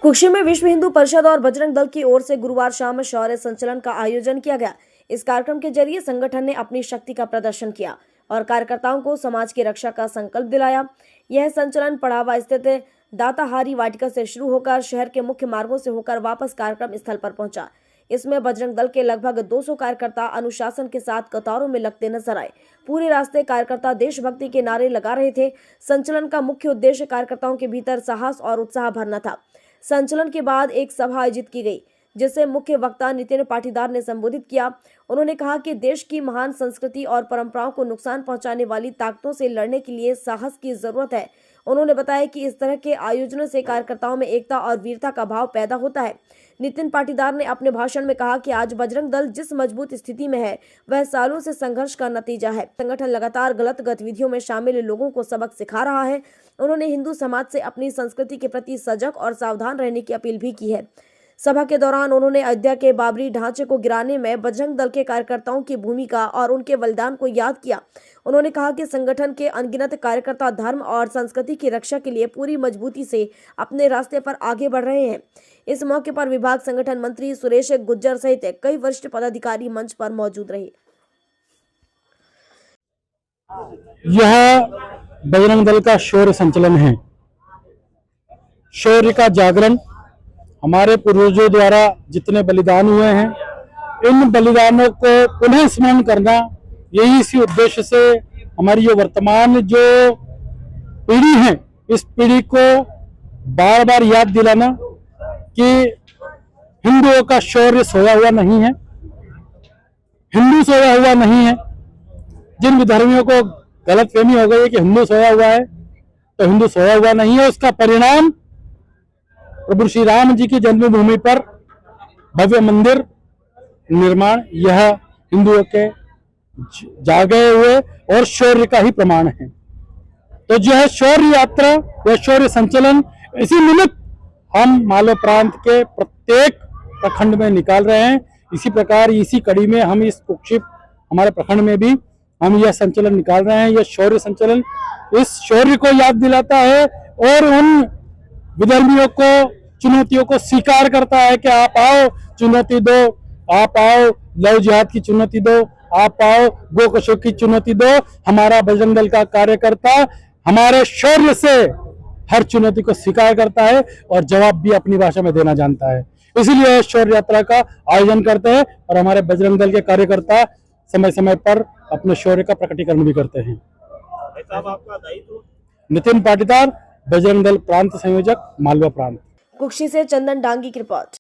कुक्षी में विश्व हिंदू परिषद और बजरंग दल की ओर से गुरुवार शाम शौर्य संचलन का आयोजन किया गया। इस कार्यक्रम के जरिए संगठन ने अपनी शक्ति का प्रदर्शन किया और कार्यकर्ताओं को समाज की रक्षा का संकल्प दिलाया। यह संचलन पड़ावा स्थित दाताहारी वाटिका से शुरू होकर शहर के मुख्य मार्गों से होकर वापस कार्यक्रम स्थल पर पहुंचा। इसमें बजरंग दल के लगभग 200 कार्यकर्ता अनुशासन के साथ कतारों में लगते नजर आए। पूरे रास्ते कार्यकर्ता देशभक्ति के नारे लगा रहे थे। संचलन का मुख्य उद्देश्य कार्यकर्ताओं के भीतर साहस और उत्साह भरना था। संचलन के बाद एक सभा आयोजित की गई, जिसे मुख्य वक्ता नितिन पाटीदार ने संबोधित किया। उन्होंने कहा कि देश की महान संस्कृति और परंपराओं को नुकसान पहुंचाने वाली ताकतों से लड़ने के लिए साहस की जरूरत है। उन्होंने बताया कि इस तरह के आयोजनों से कार्यकर्ताओं में एकता और वीरता का भाव पैदा होता है। नितिन पाटीदार ने अपने भाषण में कहा कि आज बजरंग दल जिस मजबूत स्थिति में है, वह सालों से संघर्ष का नतीजा है। संगठन लगातार गलत गतिविधियों में शामिल लोगों को सबक सिखा रहा है। उन्होंने हिंदू समाज से अपनी संस्कृति के प्रति सजग और सावधान रहने की अपील भी की है। सभा के दौरान उन्होंने अयोध्या के बाबरी ढांचे को गिराने में बजरंग दल के कार्यकर्ताओं की भूमिका और उनके बलिदान को याद किया। उन्होंने कहा कि संगठन के अनगिनत कार्यकर्ता धर्म और संस्कृति की रक्षा के लिए पूरी मजबूती से अपने रास्ते पर आगे बढ़ रहे हैं। इस मौके पर विभाग संगठन मंत्री सुरेश गुज्जर सहित कई वरिष्ठ पदाधिकारी मंच पर मौजूद रहे। यह बजरंग दल का शौर्य संचलन है। शौर्य का जागरण, हमारे पूर्वजों द्वारा जितने बलिदान हुए हैं, इन बलिदानों को पुनः स्मरण करना, यही इसी उद्देश्य से हमारी जो वर्तमान जो पीढ़ी है, इस पीढ़ी को बार बार याद दिलाना कि हिंदुओं का शौर्य सोया हुआ नहीं है, हिंदू सोया हुआ नहीं है। जिन विधर्मियों को गलतफहमी हो गई है कि हिंदू सोया हुआ है, तो हिंदू सोया हुआ नहीं है। उसका परिणाम प्रभु श्री राम जी की जन्मभूमि पर भव्य मंदिर निर्माण, यह हिंदुओं के जागे हुए और शौर्य का ही प्रमाण है। तो जो है शौर्य यात्रा, यह शौर्य संचलन, इसी निमित्त हम मालवा प्रांत के प्रत्येक प्रखंड में निकाल रहे हैं। इसी प्रकार इसी कड़ी में हम इस कुक्षी हमारे प्रखंड में भी हम यह संचलन निकाल रहे हैं। यह शौर्य संचलन इस शौर्य को याद दिलाता है और उन विधर्मियों को, चुनौतियों को स्वीकार करता है कि आप आओ, चुनौती दो, आप आओ, लव जिहाद की चुनौती दो, आप आओ, गोकशों की चुनौती दो। हमारा बजरंग दल का कार्यकर्ता हमारे शौर्य से हर चुनौती को स्वीकार करता है और जवाब भी अपनी भाषा में देना जानता है। इसीलिए शौर्य यात्रा का आयोजन करते हैं और हमारे बजरंग दल के कार्यकर्ता समय समय पर अपने शौर्य का प्रकटीकरण भी करते हैं। आपका दायित्व? नितिन पाटीदार, बजरंग दल प्रांत संयोजक, मालवा प्रांत। कुक्षी से चंदन डांगी की रिपोर्ट।